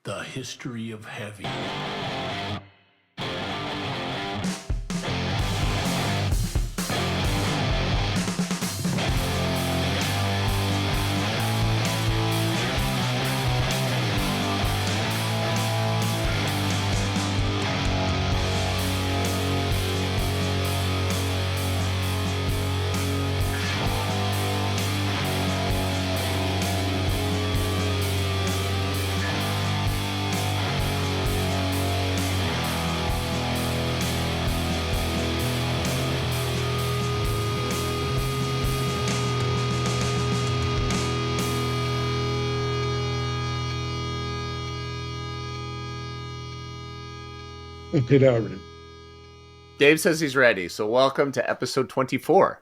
The history of heavy. Dave says he's ready. So welcome to episode 24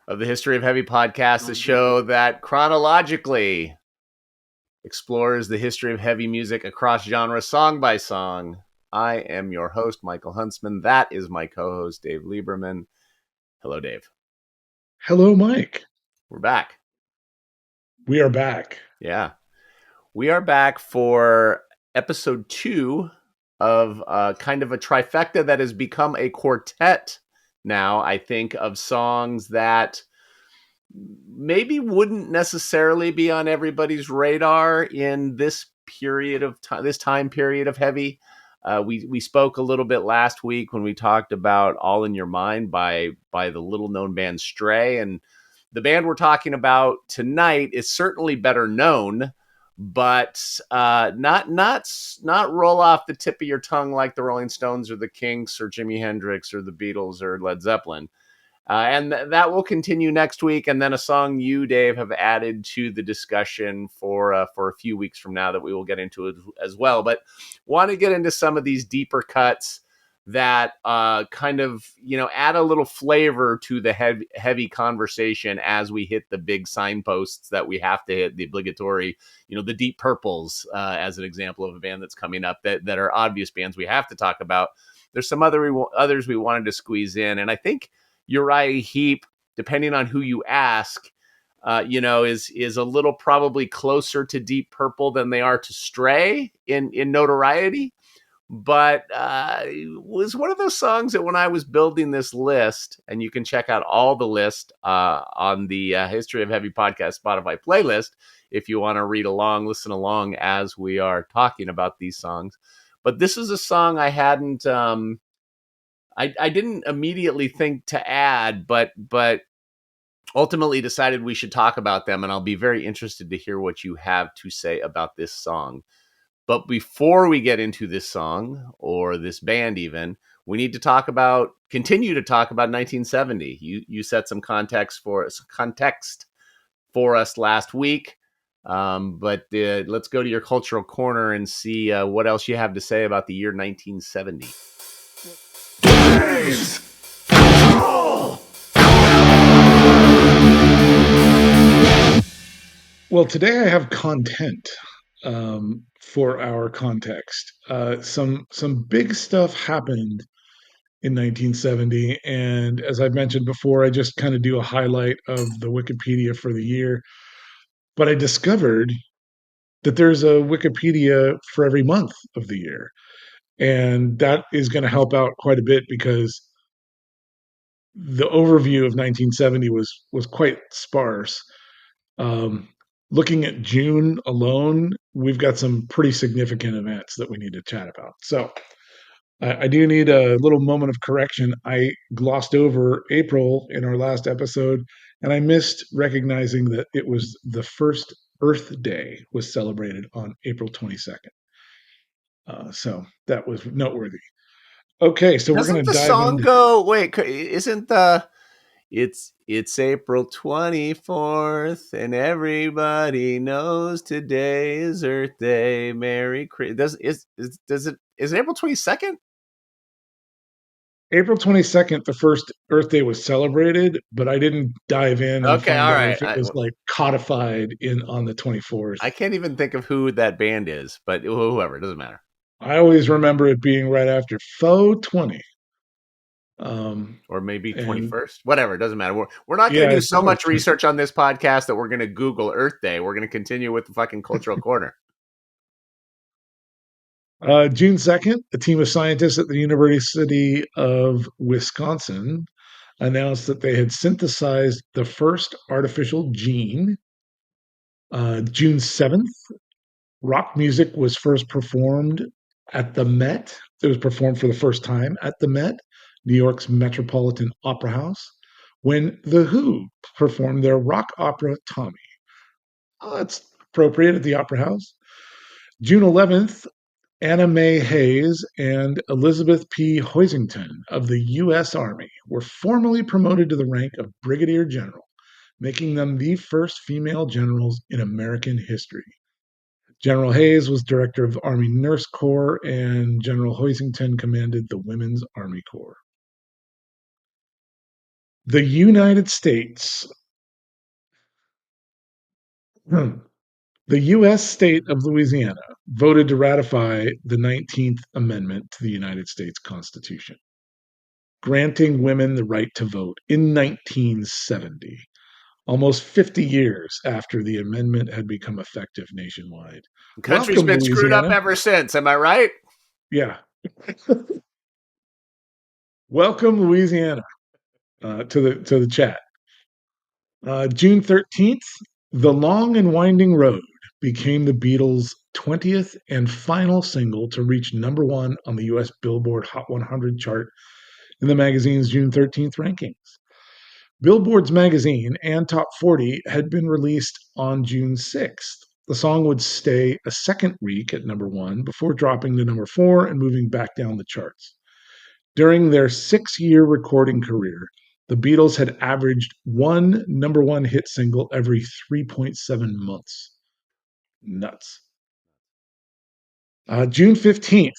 of the History of Heavy podcast, the show that chronologically explores the history of heavy music across genres, song by song. I am your host, Michael Huntsman. That is my co-host, Dave Lieberman. Hello, Dave. Hello, Mike. We're back. We are back. Yeah. We are back for episode 2 of kind of a trifecta that has become a quartet now, I think, of songs that maybe wouldn't necessarily be on everybody's radar in this period of time, this time period of heavy. We spoke a little bit last week when we talked about All in Your Mind by the little known band Stray, and the band we're talking about tonight is certainly better known, but not roll off the tip of your tongue like the Rolling Stones or the Kinks or Jimi Hendrix or the Beatles or Led Zeppelin. And that will continue next week. And then a song you, Dave, have added to the discussion for a few weeks from now that we will get into as well. But want to get into some of these deeper cuts that kind of, add a little flavor to the heavy conversation as we hit the big signposts that we have to hit, the obligatory, the Deep Purples, as an example of a band that's coming up that are obvious bands we have to talk about. There's some others we wanted to squeeze in. And I think Uriah Heep, depending on who you ask, is a little probably closer to Deep Purple than they are to Stray in notoriety. But it was one of those songs that when I was building this list, and you can check out all the list on the History of Heavy podcast Spotify playlist if you want to listen along as we are talking about these songs. But this is a song I hadn't, I didn't immediately think to add, but ultimately decided we should talk about them, and I'll be very interested to hear what you have to say about this song. But before we get into this song or this band even, we need to continue to talk about 1970. You set some context for us last week. But let's go to your cultural corner and see what else you have to say about the year 1970. Well, today I have content for our context. Some big stuff happened in 1970, and as I've mentioned before, I just kind of do a highlight of the Wikipedia for the year. But I discovered that there's a Wikipedia for every month of the year, and that is going to help out quite a bit because the overview of 1970 was quite sparse. Looking at June alone, we've got some pretty significant events that we need to chat about. So I do need a little moment of correction. I glossed over April in our last episode, and I missed recognizing that it was the first Earth Day was celebrated on April 22nd. So that was noteworthy. Okay, so we're going to dive Song into... go? Wait, isn't the... It's April 24th, and everybody knows today is Earth Day. Merry Christmas. Is it April 22nd? April 22nd, the first Earth Day was celebrated, but I didn't dive in and find out if it was like codified on the 24th. I can't even think of who that band is, but whoever, it doesn't matter. I always remember it being right after 420. Or maybe 21st, whatever, it doesn't matter. We're not going to do so much research on this podcast that we're going to Google Earth Day. We're going to continue with the fucking cultural corner. June 2nd, a team of scientists at the University of Wisconsin announced that they had synthesized the first artificial gene. June 7th, rock music was first performed at the Met. It was performed for the first time at the Met, New York's Metropolitan Opera House, when The Who performed their rock opera Tommy. Oh, that's appropriate at the Opera House. June 11th, Anna Mae Hayes and Elizabeth P. Hoisington of the U.S. Army were formally promoted to the rank of Brigadier General, making them the first female generals in American history. General Hayes was director of the Army Nurse Corps, and General Hoisington commanded the Women's Army Corps. The United States. The U.S. state of Louisiana voted to ratify the 19th Amendment to the United States Constitution, granting women the right to vote in 1970, almost 50 years after the amendment had become effective nationwide. The country's Welcome, been screwed up Louisiana. ever since. Am I right? Yeah. Welcome, Louisiana, to the chat. June 13th, The Long and Winding Road became the Beatles' 20th and final single to reach number one on the US Billboard Hot 100 chart in the magazine's June 13th rankings. Billboard's magazine and Top 40 had been released on June 6th. The song would stay a second week at number one before dropping to number four and moving back down the charts. During their 6-year recording career, the Beatles had averaged one number one hit single every 3.7 months. Nuts. June 15th,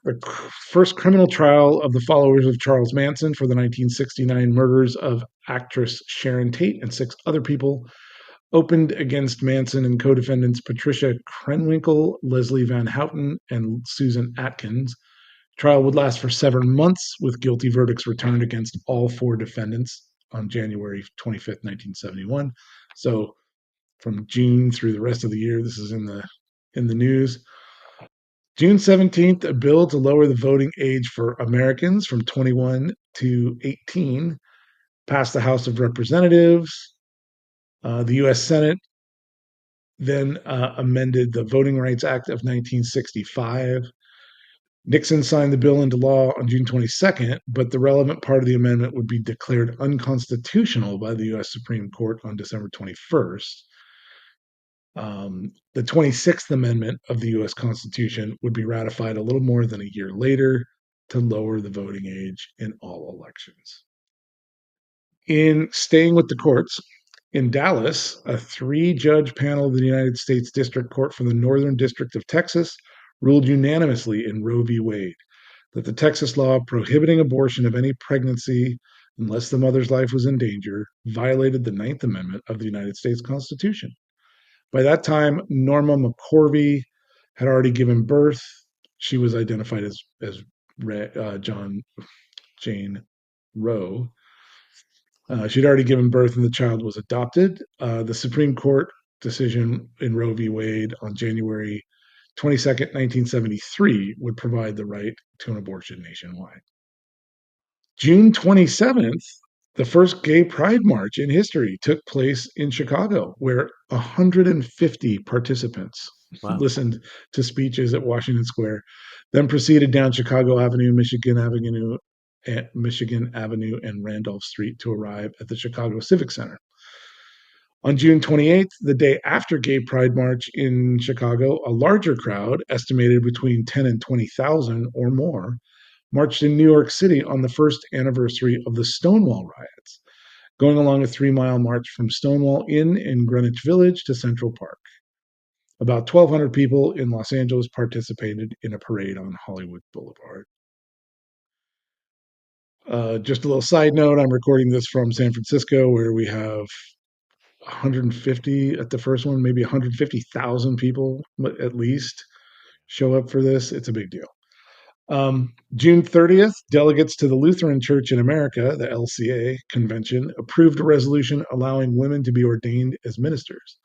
the first criminal trial of the followers of Charles Manson for the 1969 murders of actress Sharon Tate and 6 other people opened against Manson and co-defendants Patricia Krenwinkel, Leslie Van Houten, and Susan Atkins. Trial would last for 7 months, with guilty verdicts returned against all 4 defendants on January 25th, 1971. So from June through the rest of the year, this is in the news. June 17th, a bill to lower the voting age for Americans from 21 to 18 passed the House of Representatives. The U.S. Senate then amended the Voting Rights Act of 1965. Nixon signed the bill into law on June 22nd, but the relevant part of the amendment would be declared unconstitutional by the U.S. Supreme Court on December 21st. The 26th Amendment of the U.S. Constitution would be ratified a little more than a year later to lower the voting age in all elections. In staying with the courts, in Dallas, a 3-judge panel of the United States District Court for the Northern District of Texas ruled unanimously in Roe v. Wade that the Texas law prohibiting abortion of any pregnancy unless the mother's life was in danger violated the Ninth Amendment of the United States Constitution. By that time, Norma McCorvey had already given birth. She was identified as John Jane Roe. She'd already given birth and the child was adopted. The Supreme Court decision in Roe v. Wade on January 22nd, 1973, would provide the right to an abortion nationwide. June 27th, the first gay pride march in history took place in Chicago, where 150 participants Wow. listened to speeches at Washington Square, then proceeded down Chicago Avenue, Michigan Avenue, and Randolph Street to arrive at the Chicago Civic Center. On June 28th, the day after Gay Pride March in Chicago, a larger crowd, estimated between 10 and 20,000 or more, marched in New York City on the first anniversary of the Stonewall riots, going along a 3-mile march from Stonewall Inn in Greenwich Village to Central Park. About 1,200 people in Los Angeles participated in a parade on Hollywood Boulevard. Just a little side note, I'm recording this from San Francisco, where we have 150 at the first one, maybe 150,000 people at least show up for this. It's a big deal. June 30th, delegates to the Lutheran Church in America, the LCA convention, approved a resolution allowing women to be ordained as ministers.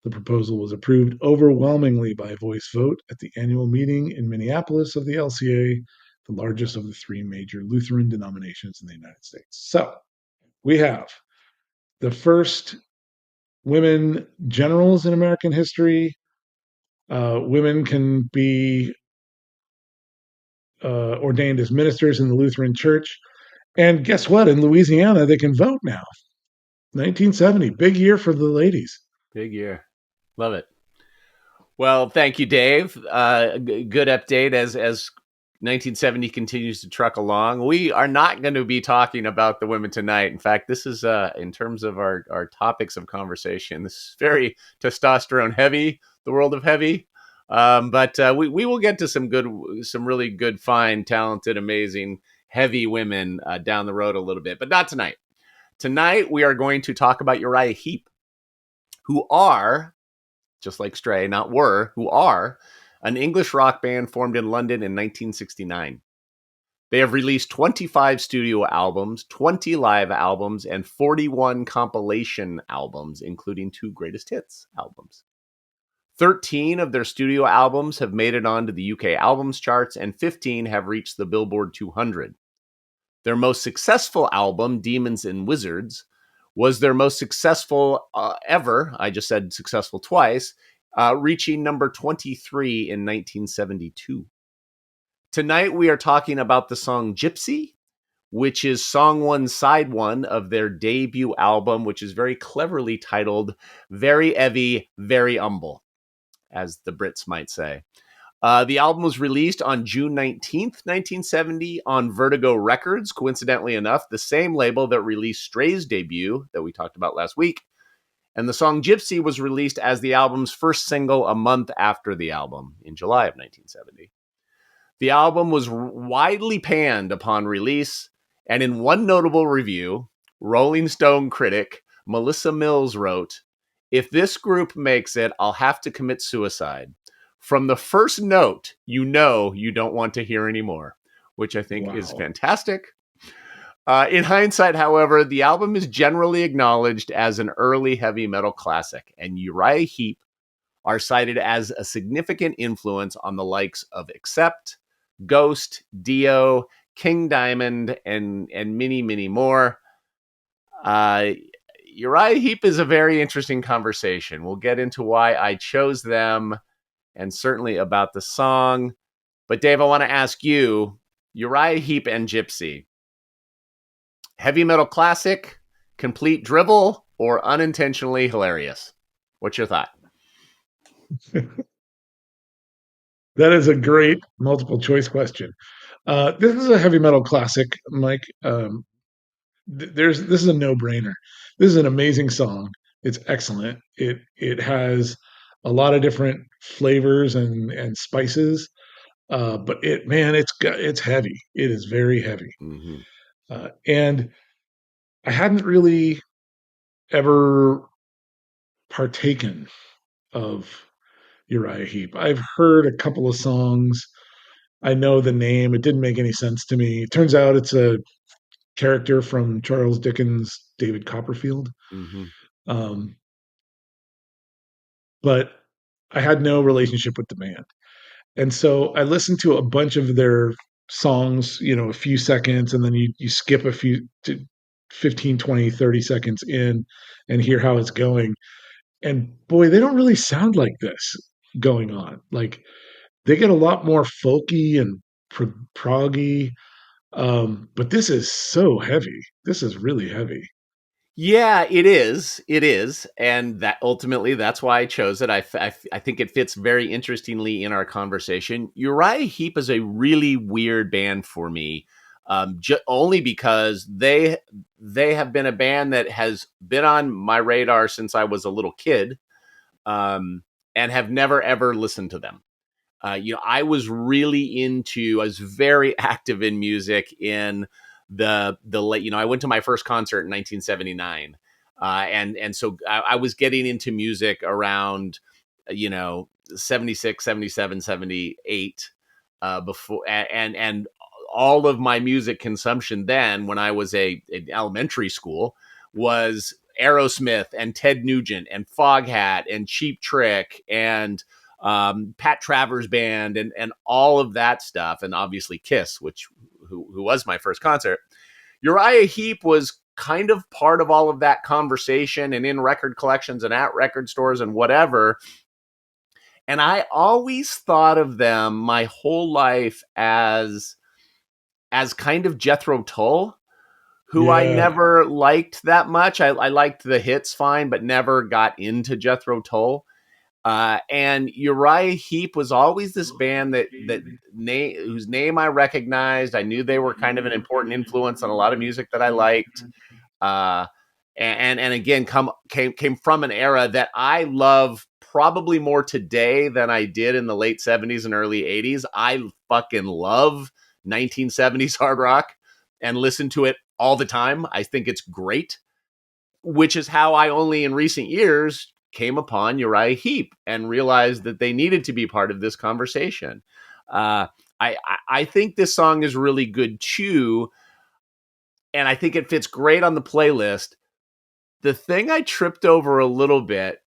The proposal was approved overwhelmingly by voice vote at the annual meeting in Minneapolis of the LCA, the largest of the three major Lutheran denominations in the United States. So we have the first women generals in American history. Women can be ordained as ministers in the Lutheran Church. And guess what? In Louisiana, they can vote now. 1970, big year for the ladies. Big year. Love it. Well, thank you, Dave. Good update as 1970 continues to truck along. We are not going to be talking about the women tonight. In fact, this is in terms of our topics of conversation, this is very testosterone heavy, the world of heavy. But we will get to some really good, fine, talented, amazing, heavy women down the road a little bit, but not tonight. Tonight, we are going to talk about Uriah Heep, who are, just like Stray, not were, who are an English rock band formed in London in 1969. They have released 25 studio albums, 20 live albums, and 41 compilation albums, including 2 greatest hits albums. 13 of their studio albums have made it onto the UK albums charts, and 15 have reached the Billboard 200. Their most successful album, Demons and Wizards, was their most successful ever. I just said successful twice, reaching number 23 in 1972. Tonight, we are talking about the song Gypsy, which is song 1, side 1 of their debut album, which is very cleverly titled Very Heavy, Very Humble, as the Brits might say. The album was released on June 19th, 1970 on Vertigo Records, coincidentally enough, the same label that released Stray's debut that we talked about last week. And the song Gypsy was released as the album's first single a month after the album in July of 1970. The album was widely panned upon release, and in one notable review, Rolling Stone critic Melissa Mills wrote, "If this group makes it, I'll have to commit suicide. From the first note, you know you don't want to hear anymore," which I think is fantastic. In hindsight, however, the album is generally acknowledged as an early heavy metal classic, and Uriah Heep are cited as a significant influence on the likes of Accept, Ghost, Dio, King Diamond, and many, many more. Uriah Heep is a very interesting conversation. We'll get into why I chose them and certainly about the song. But Dave, I want to ask you, Uriah Heep and Gypsy, heavy metal classic, complete drivel, or unintentionally hilarious? What's your thought? That is a great multiple choice question. This is a heavy metal classic, Mike. This is a no brainer. This is an amazing song. It's excellent. It has a lot of different flavors and spices. But it's heavy. It is very heavy. Mm-hmm. And I hadn't really ever partaken of Uriah Heep. I've heard a couple of songs. I know the name. It didn't make any sense to me. It turns out it's a character from Charles Dickens' David Copperfield. Mm-hmm. Um, but I had no relationship with the band. And so I listened to a bunch of their songs, a few seconds, and then you skip a few to 15, 20, 30 seconds in and hear how it's going. And boy, they don't really sound like this going on. Like they get a lot more folky and proggy. But this is so heavy. This is really heavy. Yeah, it is. It is. And that ultimately, that's why I chose it. I think it fits very interestingly in our conversation. Uriah Heep is a really weird band for me, only because they have been a band that has been on my radar since I was a little kid, and have never, ever listened to them. I was very active in music in the late, I went to my first concert in 1979. And so I was getting into music around, 76, 77, 78, before, and all of my music consumption then when I was in elementary school was Aerosmith and Ted Nugent and Foghat and Cheap Trick and Pat Travers Band and all of that stuff, and obviously Kiss, who was my first concert. Uriah Heep was kind of part of all of that conversation and in record collections and at record stores and whatever. And I always thought of them my whole life as kind of Jethro Tull, who I Yeah. never liked that much. I liked the hits fine, but never got into Jethro Tull. And Uriah Heep was always this band whose name I recognized. I knew they were kind of an important influence on a lot of music that I liked. Uh, and again, came from an era that I love probably more today than I did in the late 70s and early 80s. I fucking love 1970s hard rock and listen to it all the time. I think it's great, which is how I only in recent years came upon Uriah Heep and realized that they needed to be part of this conversation. I think this song is really good too, and I think it fits great on the playlist. The thing I tripped over a little bit,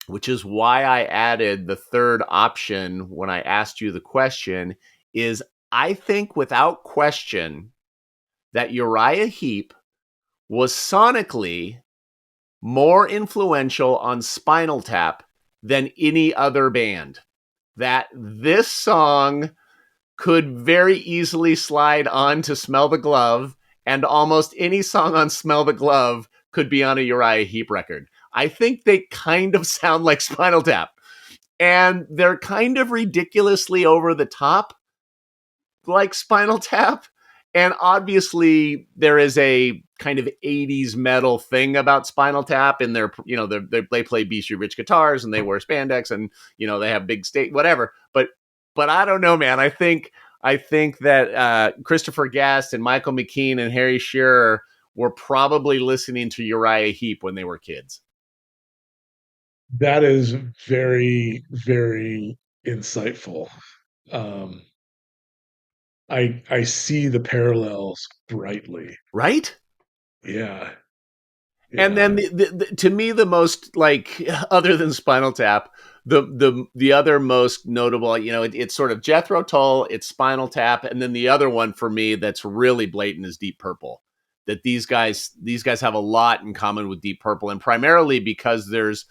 which is why I added the third option when I asked you the question, is I think without question that Uriah Heep was sonically more influential on Spinal Tap than any other band. That this song could very easily slide on to Smell the Glove, and almost any song on Smell the Glove could be on a Uriah Heep record. I think they kind of sound like Spinal Tap, and they're kind of ridiculously over the top like Spinal Tap. And obviously, there is a kind of 80s metal thing about Spinal Tap, and they play Beastie Rich guitars and they wear spandex and they have big state whatever. But I don't know, man. I think that Christopher Guest and Michael McKean and Harry Shearer were probably listening to Uriah Heep when they were kids. That is very, very insightful. Um, I see the parallels brightly. Right? Yeah, And then yeah, to me, the most like other than Spinal Tap, the other most notable, it's sort of Jethro Tull, it's Spinal Tap, and then the other one for me that's really blatant is Deep Purple. That these guys have a lot in common with Deep Purple, and primarily because there's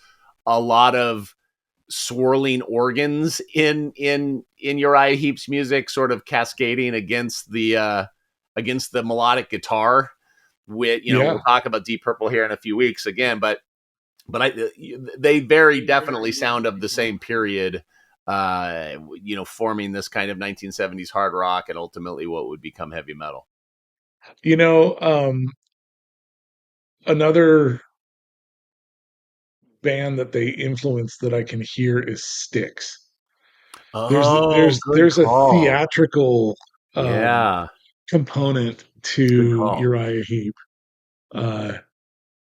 a lot of swirling organs in Uriah Heep's music, sort of cascading against the melodic guitar. We'll yeah. talk about Deep Purple here in a few weeks again, but they very definitely sound of the same period, forming this kind of 1970s hard rock and ultimately what would become heavy metal. You know, another band that they influenced that I can hear is Styx. There's Oh, there's good there's a call. theatrical Yeah, component good to call. Uriah Heep uh,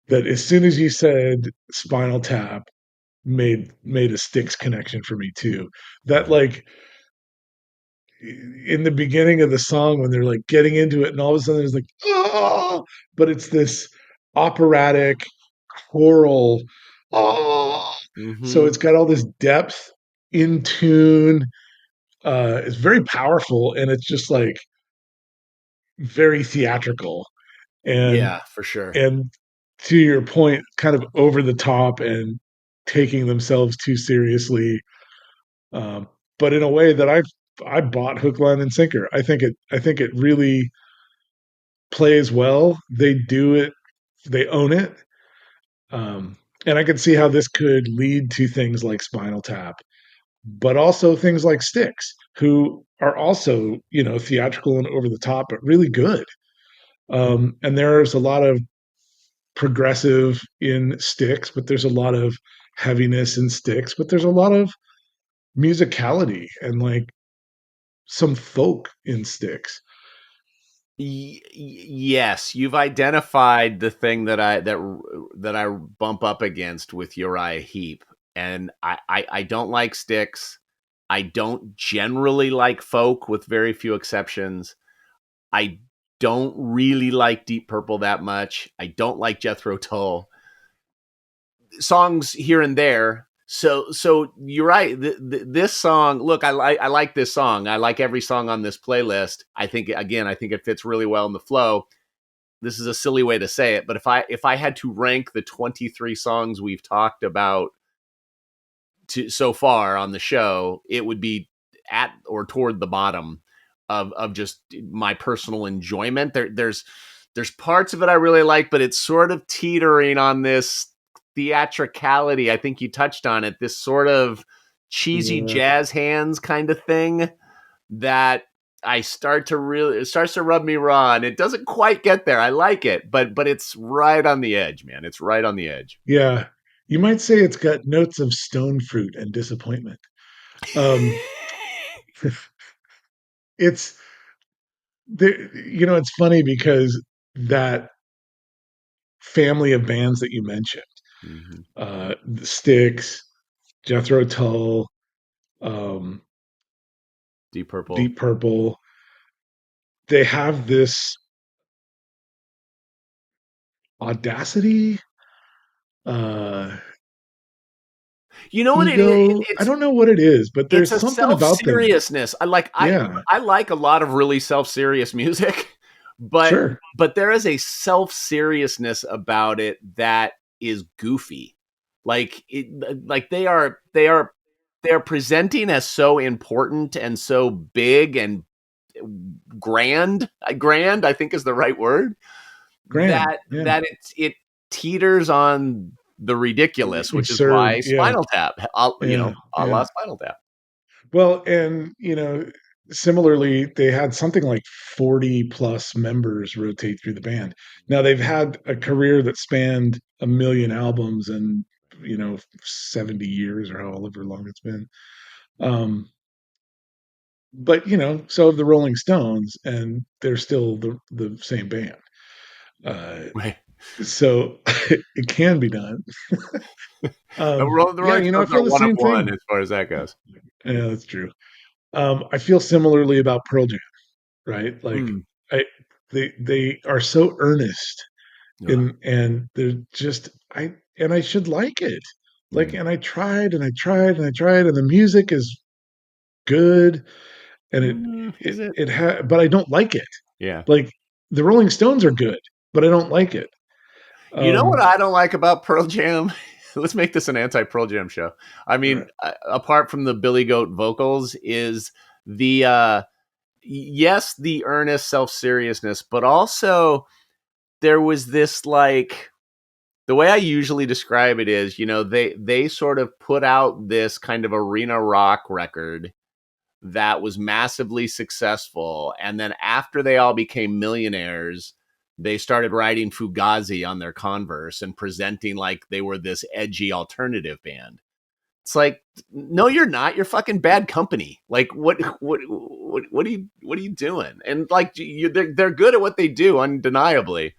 that as soon as you said Spinal Tap made a Styx connection for me too. That like in the beginning of the song when they're like getting into it and all of a sudden there's like oh, but it's this operatic choral oh, so Hmm. it's got all this depth in tune. It's very powerful and it's just like very theatrical and Yeah, for sure. and to your point, kind of over the top and taking themselves too seriously, um, but in a way that I bought hook, line, and sinker. I think it really plays well. They do it. They own it. Um, and I can see how this could lead to things like Spinal Tap, but also things like Styx, who are also theatrical and over the top, but really good. And there's a lot of progressive in Styx, but there's a lot of heaviness in Styx, but there's a lot of musicality and like some folk in Styx. Yes, you've identified the thing that I bump up against with Uriah Heep, and I don't like Styx. I don't generally like folk, with very few exceptions. I don't really like Deep Purple that much. I don't like Jethro Tull. songs here and there. So you're right. This song, look, I like this song. I like every song on this playlist. I think again, I think it fits really well in the flow. This is a silly way to say it, but if I had to rank the 23 songs we've talked about so far on the show, it would be at or toward the bottom of just my personal enjoyment. There's parts of it I really like, but it's sort of teetering on this theatricality. I think you touched on it. This sort of cheesy Yeah. jazz hands kind of thing that it starts to rub me raw, and it doesn't quite get there. I like it, but it's right on the edge, man. It's right on the edge. Yeah. You might say it's got notes of stone fruit and disappointment. Um, it's there, it's funny because that family of bands that you mentioned, Mm-hmm. the Styx, Jethro Tull, um, Deep Purple. Deep Purple, they have this audacity, uh, You know what it is? ego. I don't know what it is, but It's there's a something about them. self-seriousness. Yeah, I like a lot of really self-serious music, but sure. there is a self-seriousness about it that is goofy. Like they are presenting as so important and so big and grand. Grand, I think is the right word. Grand. Yeah. It teeters on the ridiculous, which is Absurd. why Yeah. Spinal Tap, Yeah. a la Yeah. Spinal Tap. Well, and similarly, they had something like 40 plus members rotate through the band. Now they've had a career that spanned a million albums and 70 years or however long it's been. Um, but so have the Rolling Stones, and they're still the same band. Uh, Right. so it can be done. The Yeah, Rolling I Stones feel are the one of same one thing. as far as that goes. Yeah, that's true. I feel similarly about Pearl Jam, right? Like Mm. I they are so earnest Ugh. and they're just I should like it. Like Mm. and I tried and I tried and I tried and the music is good and Is it? but I don't like it. Yeah. Like the Rolling Stones are good, but I don't like it. You know what Um I don't like about Pearl Jam? Let's make this an anti Pearl Jam show. I mean, right, apart from the Billy Goat vocals, is the yes, the earnest self seriousness, but also there was this like the way I usually describe it is, they sort of put out this kind of arena rock record that was massively successful, and then after they all became millionaires, they started riding Fugazi on their Converse and presenting like they were this edgy alternative band. It's like, no, you're not. You're fucking Bad Company. Like, what are you doing? And like, they're good at what they do, undeniably.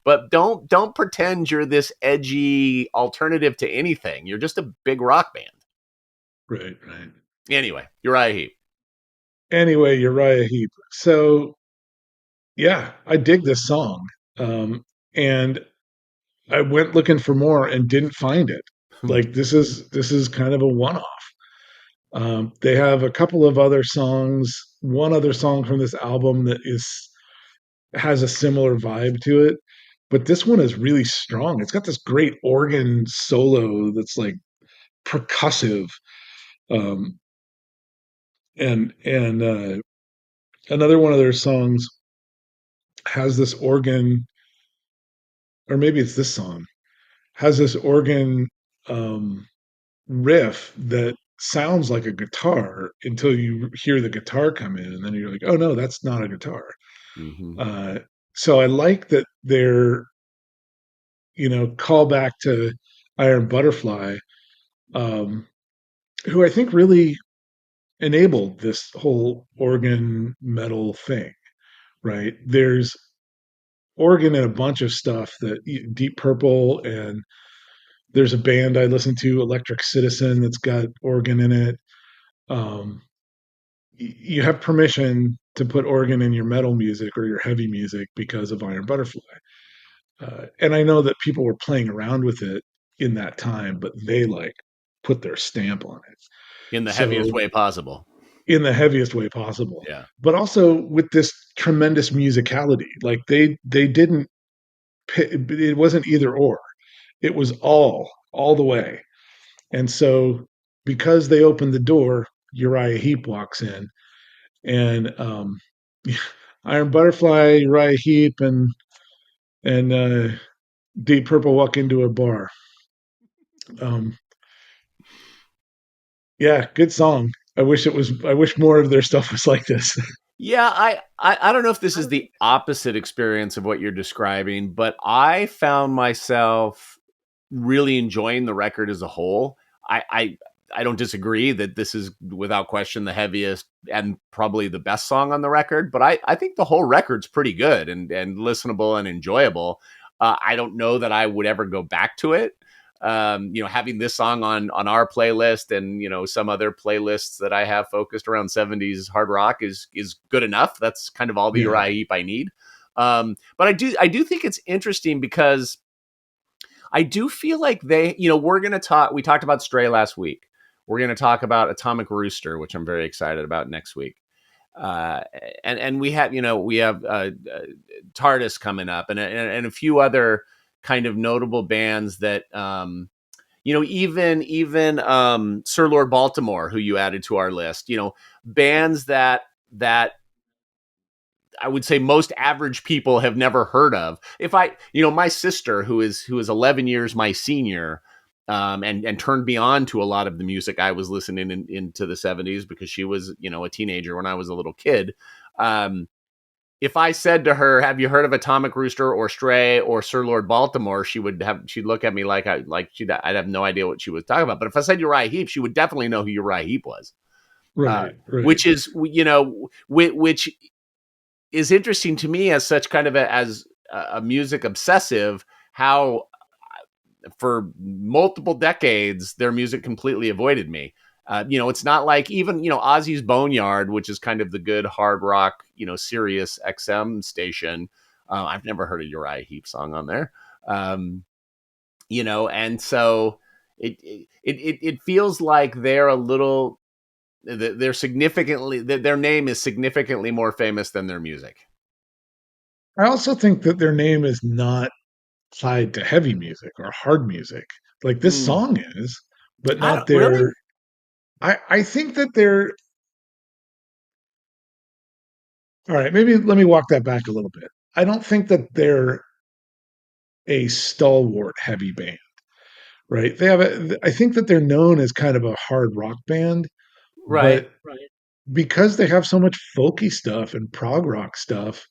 But don't pretend you're this edgy alternative to anything. You're just a big rock band. right, right. Anyway, Uriah Heep. Anyway, Uriah Heep. So yeah, I dig this song. And I went looking for more and didn't find it. Like this is kind of a one-off. They have a couple of other songs, one other song from this album that is has a similar vibe to it, but this one is really strong. It's got this great organ solo that's like percussive, um, and another one of their songs has this organ, or maybe it's this song has this organ um, riff that sounds like a guitar until you hear the guitar come in, and then you're like, oh no, that's not a guitar. Mm-hmm. Uh, so I like that they're call back to Iron Butterfly, um, who I think really enabled this whole organ metal thing. Right? There's organ in a bunch of stuff that Deep Purple, and there's a band I listen to, Electric Citizen, that's got organ in it. Um, you have permission to put organ in your metal music or your heavy music because of Iron Butterfly. And I know that people were playing around with it in that time, but they like put their stamp on it. In the heaviest So way possible. in the heaviest way possible, Yeah. but also with this tremendous musicality. Like they didn't it wasn't either or. It was all the way. And so because they opened the door, Uriah Heep walks in and Iron Butterfly, Uriah Heep and Deep Purple walk into a bar. Um, yeah, good song. I wish more of their stuff was like this. Yeah, I don't know if this is the opposite experience of what you're describing, but I found myself really enjoying the record as a whole. I don't disagree that this is without question the heaviest and probably the best song on the record, but I think the whole record's pretty good and listenable and enjoyable. I don't know that I would ever go back to it. Having this song on our playlist and some other playlists that I have focused around 70s hard rock is good enough. That's kind of all the Yeah, Uriah Heep I need. But I do think it's interesting because I do feel like we're going to talk. We talked about Stray last week. We're going to talk about Atomic Rooster, which I'm very excited about next week. Uh, and we have TARDIS coming up and a few other kind of notable bands that even Sir Lord Baltimore, who you added to our list, bands that I would say most average people have never heard of. If my sister, who is 11 years my senior, and turned me on to a lot of the music I was listening into the 70s because she was, a teenager when I was a little kid. If I said to her, "Have you heard of Atomic Rooster or Stray or Sir Lord Baltimore?" She'd look at me like I'd have no idea what she was talking about. But if I said Uriah Heep, she would definitely know who Uriah Heep was. Uh, right, right. which is which is interesting to me as such kind of as a music obsessive, how for multiple decades their music completely avoided me. It's not like even Ozzy's Boneyard, which is kind of the good hard rock, Sirius XM station. I've never heard a Uriah Heep song on there. And so it feels like they're a little they're significantly their name is significantly more famous than their music. I also think that their name is not tied to heavy music or hard music. Like this Mm, song is, but I not don't really. their. I think that they're all right. Maybe let me walk that back a little bit. I don't think that they're a stalwart heavy band, right? I think that they're known as kind of a hard rock band, Right. but because they have so much folky stuff and prog rock stuff,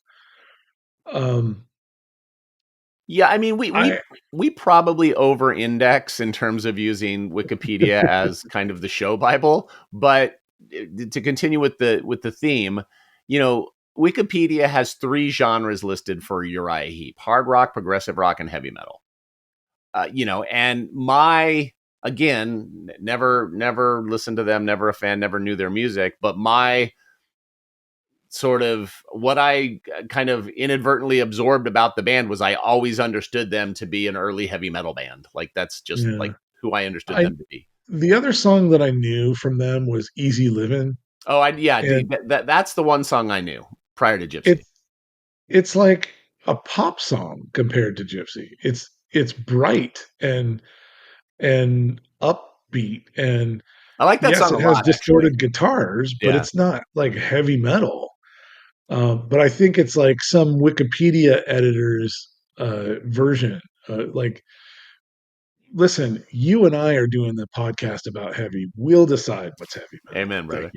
um, Yeah, I mean, we I we we probably over-index in terms of using Wikipedia as kind of the show Bible, but to continue with the theme, Wikipedia has three genres listed for Uriah Heep: hard rock, progressive rock, and heavy metal. And my again, never listened to them, never a fan, never knew their music, but my sort of what I kind of inadvertently absorbed about the band was I always understood them to be an early heavy metal band. Like that's just yeah, like who I understood I them to be. the other song that I knew from them was "Easy Livin'," Oh, yeah, and that's the one song I knew prior to Gypsy. it's it's like a pop song compared to Gypsy. It's bright and upbeat, and I like that yes, song a it has lot, actually. distorted guitars, but Yeah, it's not like heavy metal. But I think it's like some Wikipedia editor's version. Like, listen, you and I are doing the podcast about heavy. We'll decide what's heavy metal. amen, brother.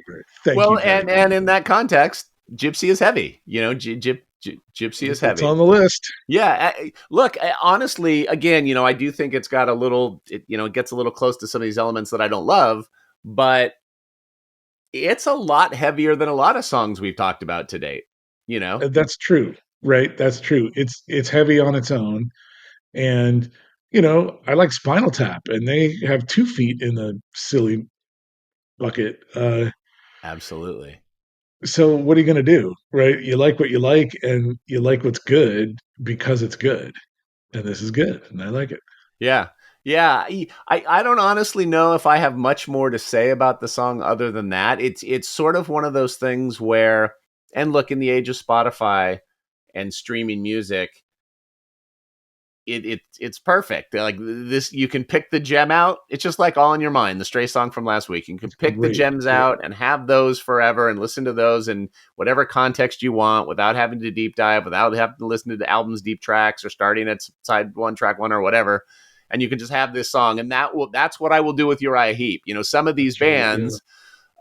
Thank Well, you very and in that context, Gypsy is heavy. Gypsy is much. It's heavy. on the list. Yeah, look, honestly, again, I do think it's got a little, it gets a little close to some of these elements that I don't love, but it's a lot heavier than a lot of songs we've talked about to date, you know? That's true, right? That's true. It's heavy on its own, and I like Spinal Tap, and they have 2 feet in the silly bucket. Absolutely. So what are you going to do, right? You like what you like, and you like what's good because it's good, and this is good, and I like it. Yeah. Yeah, I don't honestly know if I have much more to say about the song other than that. It's sort of one of those things where, and look, in the age of Spotify and streaming music, it's perfect. Like this, you can pick the gem out. It's just like All in Your Mind, the Stray song from last week. You can pick the Great. gems Yep. out and have those forever and listen to those in whatever context you want without having to deep dive, without having to listen to the album's deep tracks or starting at side one, track one, or whatever. And you can just have this song, and that's what I will do with Uriah Heep. Some of these That's right. Yeah. bands,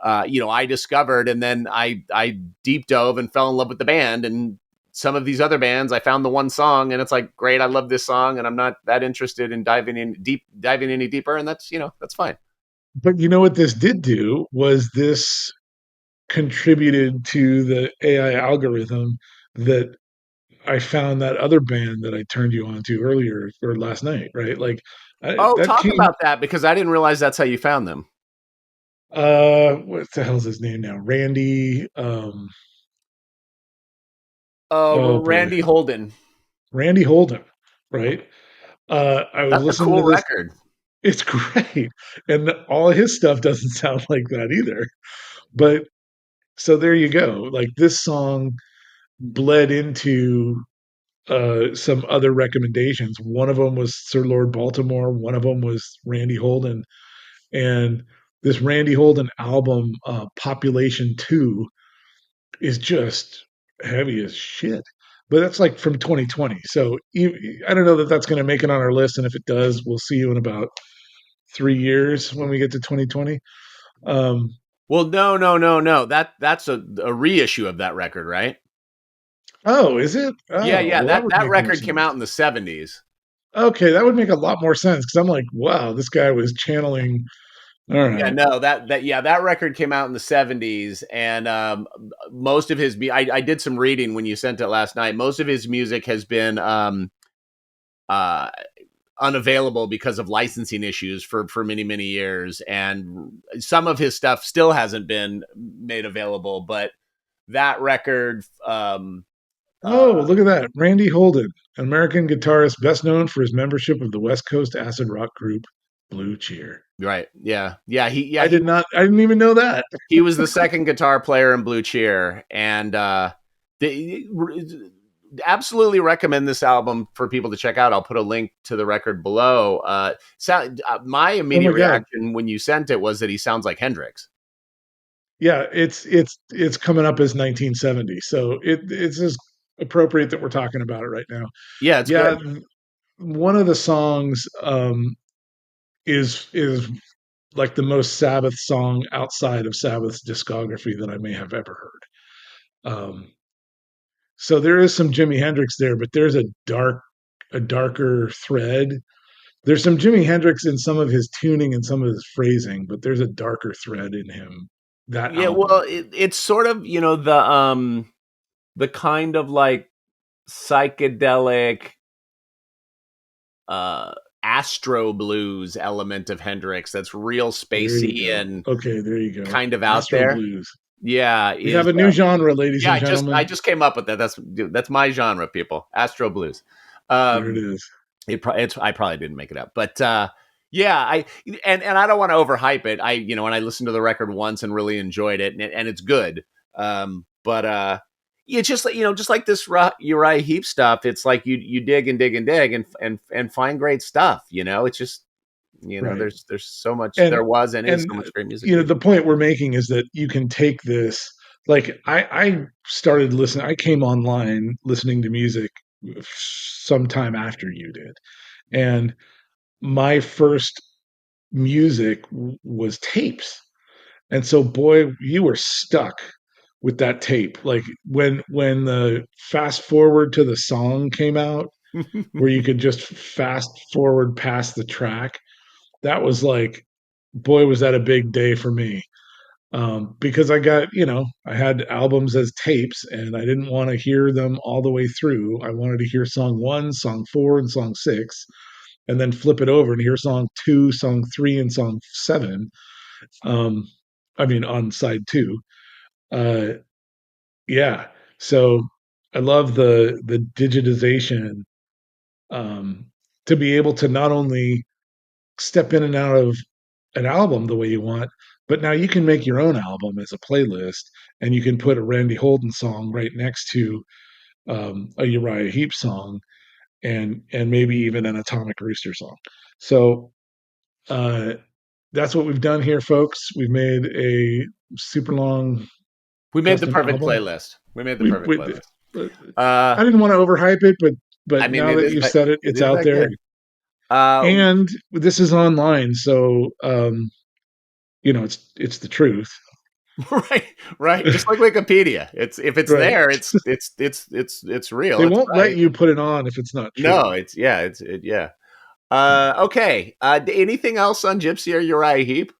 I discovered, and then I deep dove and fell in love with the band. And some of these other bands, I found the one song, and it's like, great, I love this song, and I'm not that interested in diving any deeper, and that's fine. But you know what this did do was this contributed to the AI algorithm that I found that other band that I turned you on to earlier or last night, right? Like Oh, that talk came. about that because I didn't realize that's how you found them. What the hell's his name now? Randy. Oh boy, Randy Holden. Randy Holden, right? I was That's a listening cool to this. record. It's great, and all of his stuff doesn't sound like that either. But so there you go. Like this song bled into some other recommendations. One of them was Sir Lord Baltimore. One of them was Randy Holden, and this Randy Holden album, Population Two, is just heavy as shit. But that's like from 2020. So I don't know that that's going to make it on our list. And if it does, we'll see you in about 3 years when we get to 2020. Um, Well, no, no, no, no. That's a reissue of that record, right? oh, is it? Yeah, Oh, yeah. well, that That would that make more record came out sense. in the '70s. Okay, that would make a lot more sense because I'm like, wow, this guy was channeling. All Yeah, right. no, that record came out in the '70s, and most of his, I did some reading when you sent it last night. Most of his music has been uh, unavailable because of licensing issues for many years, and some of his stuff still hasn't been made available. But that record, uh, Oh, look at that. Randy Holden, an American guitarist best known for his membership of the West Coast acid rock group Blue Cheer. right, yeah, yeah, I did not, I didn't even know that. he was the second guitar player in Blue Cheer, and the, absolutely recommend this album for people to check out. I'll put a link to the record below. My Oh immediate my God. reaction when you sent it was that he sounds like Hendrix. Yeah, it's coming up as 1970. So it's just appropriate that we're talking about it right now. Yeah, it's Yeah, good. one of the songs is like the most Sabbath song outside of Sabbath's discography that I may have ever heard. So there is some Jimi Hendrix there, but there's a darker thread. There's some Jimi Hendrix in some of his tuning and some of his phrasing, but there's a darker thread in him. That Yeah, well, album. it's sort of the kind of like psychedelic uh astro blues element of Hendrix that's real There you spacey go. and Okay, there you go. kind of out Astro there. blues. Yeah, We is have a new genre, ladies yeah, and I gentlemen. just came up with that. That's my genre, people. Astro blues. There it Um, is. I probably didn't make it up, but yeah, and I don't want to overhype it. When I listened to the record once and really enjoyed it, and it's good. But yeah, just like just like this Uriah Heep stuff, it's like you dig and dig and dig and find great stuff. It's just Right. there's so much And there was and is and so much great music here. the point we're making is that you can take this, like I started listening, I came online listening to music sometime after you did. And my first music was tapes. And so boy, you were stuck with that tape. Like when the fast forward to the song came out, where you could just fast forward past the track, that was like, boy, was that a big day for me. Because I got, I had albums as tapes and I didn't want to hear them all the way through. I wanted to hear song one, song four, and song six, and then flip it over and hear song two, song three, and song seven. Um, I mean, on side two. Uh, yeah. So I love the digitization, um, to be able to not only step in and out of an album the way you want, but now you can make your own album as a playlist, and you can put a Randy Holden song right next to a Uriah Heep song, and maybe even an Atomic Rooster song. So uh, that's what we've done here, folks. We've made a super long We made the custom perfect album. playlist. We made the We perfect playlist. Uh, I didn't want to overhype it, I but mean, now that you've said it, it it's is out that there, good. Uh, and this is online, so it's the truth. right, right. Just like Wikipedia. It's if it's Right. there, it's real. They It's won't let right. you put it on if it's not true. No, it's yeah, yeah. Okay. Anything else on Gypsy or Uriah Heep?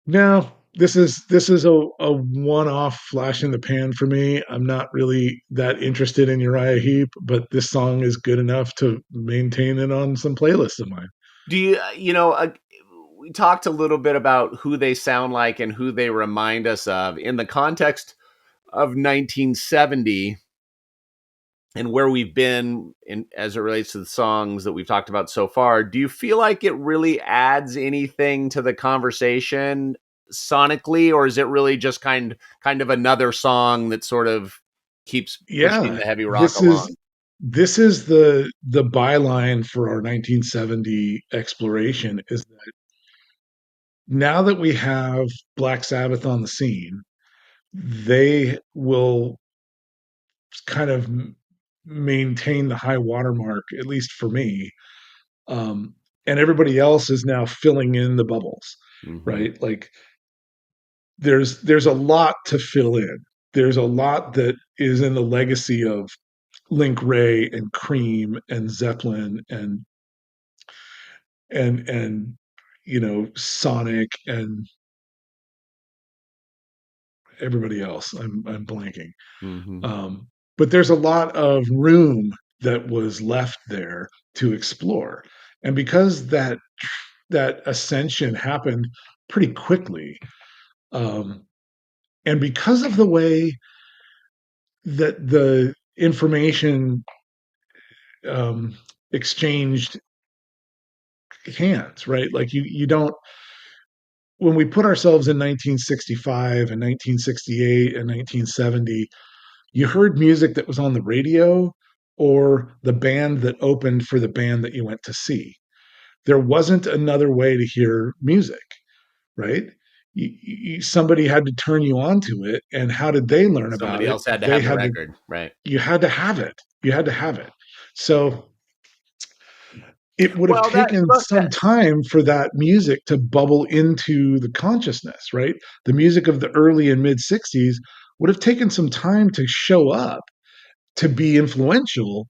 No, this is a one-off flash in the pan for me. I'm not really that interested in Uriah Heep, but this song is good enough to maintain it on some playlists of mine. Do you, we talked a little bit about who they sound like and who they remind us of in the context of 1970 and where we've been in as it relates to the songs that we've talked about so far. Do you feel like it really adds anything to the conversation sonically, or is it really just kind of another song that sort of keeps pushing Yeah, the heavy rock this is along? this is the byline for our 1970 exploration is that now that we have Black Sabbath on the scene, they will kind of maintain the high watermark, at least for me. Um, and everybody else is now filling in the bubbles, Mm-hmm. right? Like there's a lot to fill in. There's a lot that is in the legacy of Link Ray and Cream and Zeppelin and Sonic and everybody else. I'm blanking. Mm-hmm. Um, but there's a lot of room that was left there to explore, and because that ascension happened pretty quickly, um, and because of the way that the information um, exchanged hands, right? Like you don't when we put ourselves in 1965 and 1968 and 1970, you heard music that was on the radio or the band that opened for the band that you went to see. There wasn't another way to hear music, right? Somebody had to turn you on to it. And how did they learn about Somebody it? else had to They have the had to, record, right? you had to have it. You had to have it. So it would have Well, that taken look some time for that music to bubble into the consciousness, right? The music of the early and mid 60s would have taken some time to show up, to be influential,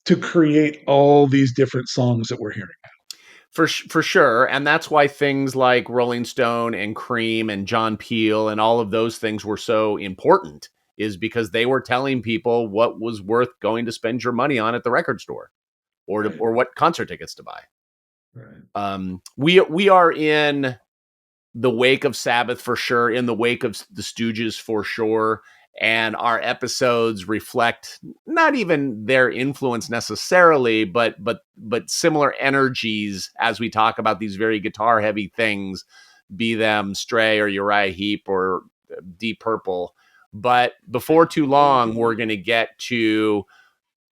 to create all these different songs that we're hearing. for sure, and that's why things like Rolling Stone and Cream and John Peel and all of those things were so important. Is because they were telling people what was worth going to spend your money on at the record store, Right, or what concert tickets to buy. right. We are in the wake of Sabbath for sure, in the wake of the Stooges for sure. And our episodes reflect not even their influence necessarily, but similar energies as we talk about these very guitar heavy things, be them Stray or Uriah Heep or Deep Purple. But before too long, we're going to get to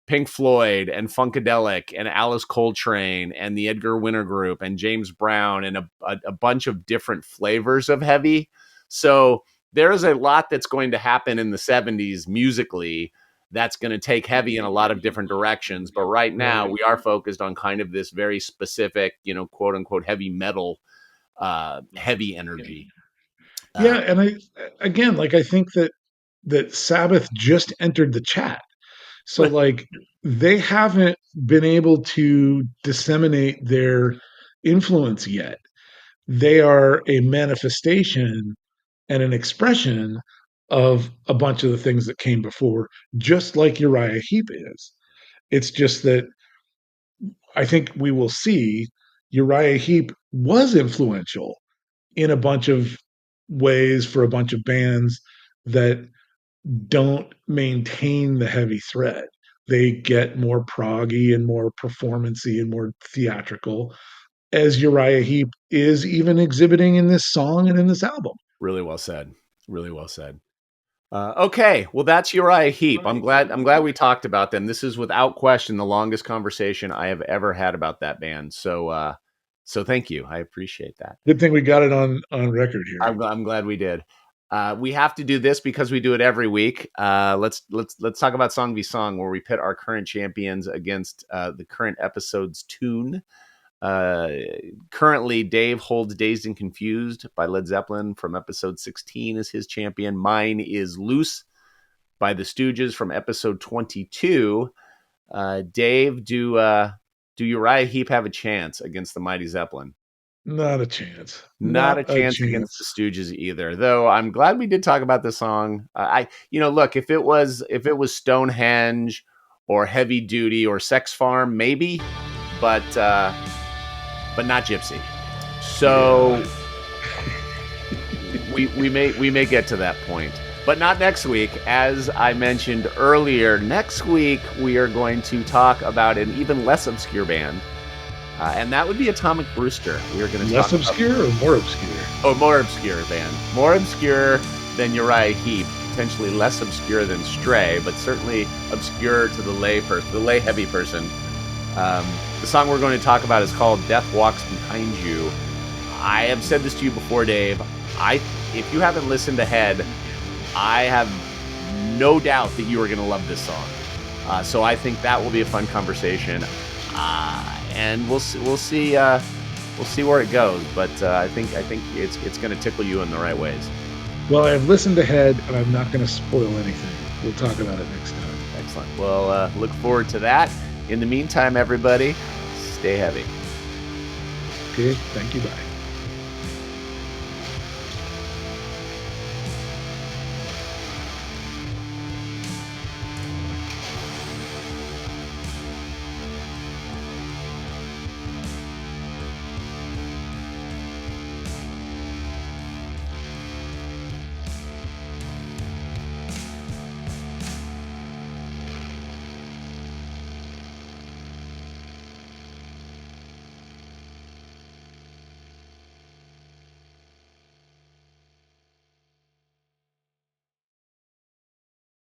Pink Floyd and Funkadelic and Alice Coltrane and the Edgar Winter Group and James Brown and a bunch of different flavors of heavy. So there is a lot that's going to happen in the 70s musically that's going to take heavy in a lot of different directions. But right now Right. we are focused on kind of this very specific, quote unquote, heavy metal, heavy energy. Yeah, Uh, and again, like I think that Sabbath just entered the chat. So like they haven't been able to disseminate their influence yet. They are a manifestation and an expression of a bunch of the things that came before, just like Uriah Heep is. It's just that I think we will see Uriah Heep was influential in a bunch of ways for a bunch of bands that don't maintain the heavy thread. They get more proggy and more performancy and more theatrical. as Uriah Heep is even exhibiting in this song and in this album. Really well said. Really well said. Okay, well, that's Uriah Heep. I'm glad we talked about them. This is without question the longest conversation I have ever had about that band. So thank you. I appreciate that. Good thing we got it on record here. I'm glad we did. We have to do this because we do it every week. Let's talk about Song v Song, where we pit our current champions against the current episode's tune. Currently, Dave holds Dazed and Confused by Led Zeppelin from episode 16 as his champion. Mine is Loose by the Stooges from episode 22. Dave, do Uriah Heep have a chance against the Mighty Zeppelin? Not a chance. Not a Not a chance against the chance. Stooges either. Though I'm glad we did talk about this song. Look, if it was Stonehenge or Heavy Duty or Sex Farm, maybe, but not Gypsy. So we may get to that point, but not next week. As I mentioned earlier, next week we are going to talk about an even less obscure band, and that would be Atomic Rooster. We are going to less obscure or more obscure? Oh, more obscure band, more obscure than Uriah Heep, potentially less obscure than Stray, but certainly obscure to the lay heavy person. The song we're going to talk about is called Death Walks Behind You. I have said this to you before, Dave. If you haven't listened ahead, I have no doubt that you are going to love this song. So I think that will be a fun conversation. And we'll see where it goes. But I think it's going to tickle you in the right ways. Well, I've listened ahead, and I'm not going to spoil anything. We'll talk about it next time. Excellent. Well, look forward to that. In the meantime, everybody, stay heavy. Okay, thank you, bye.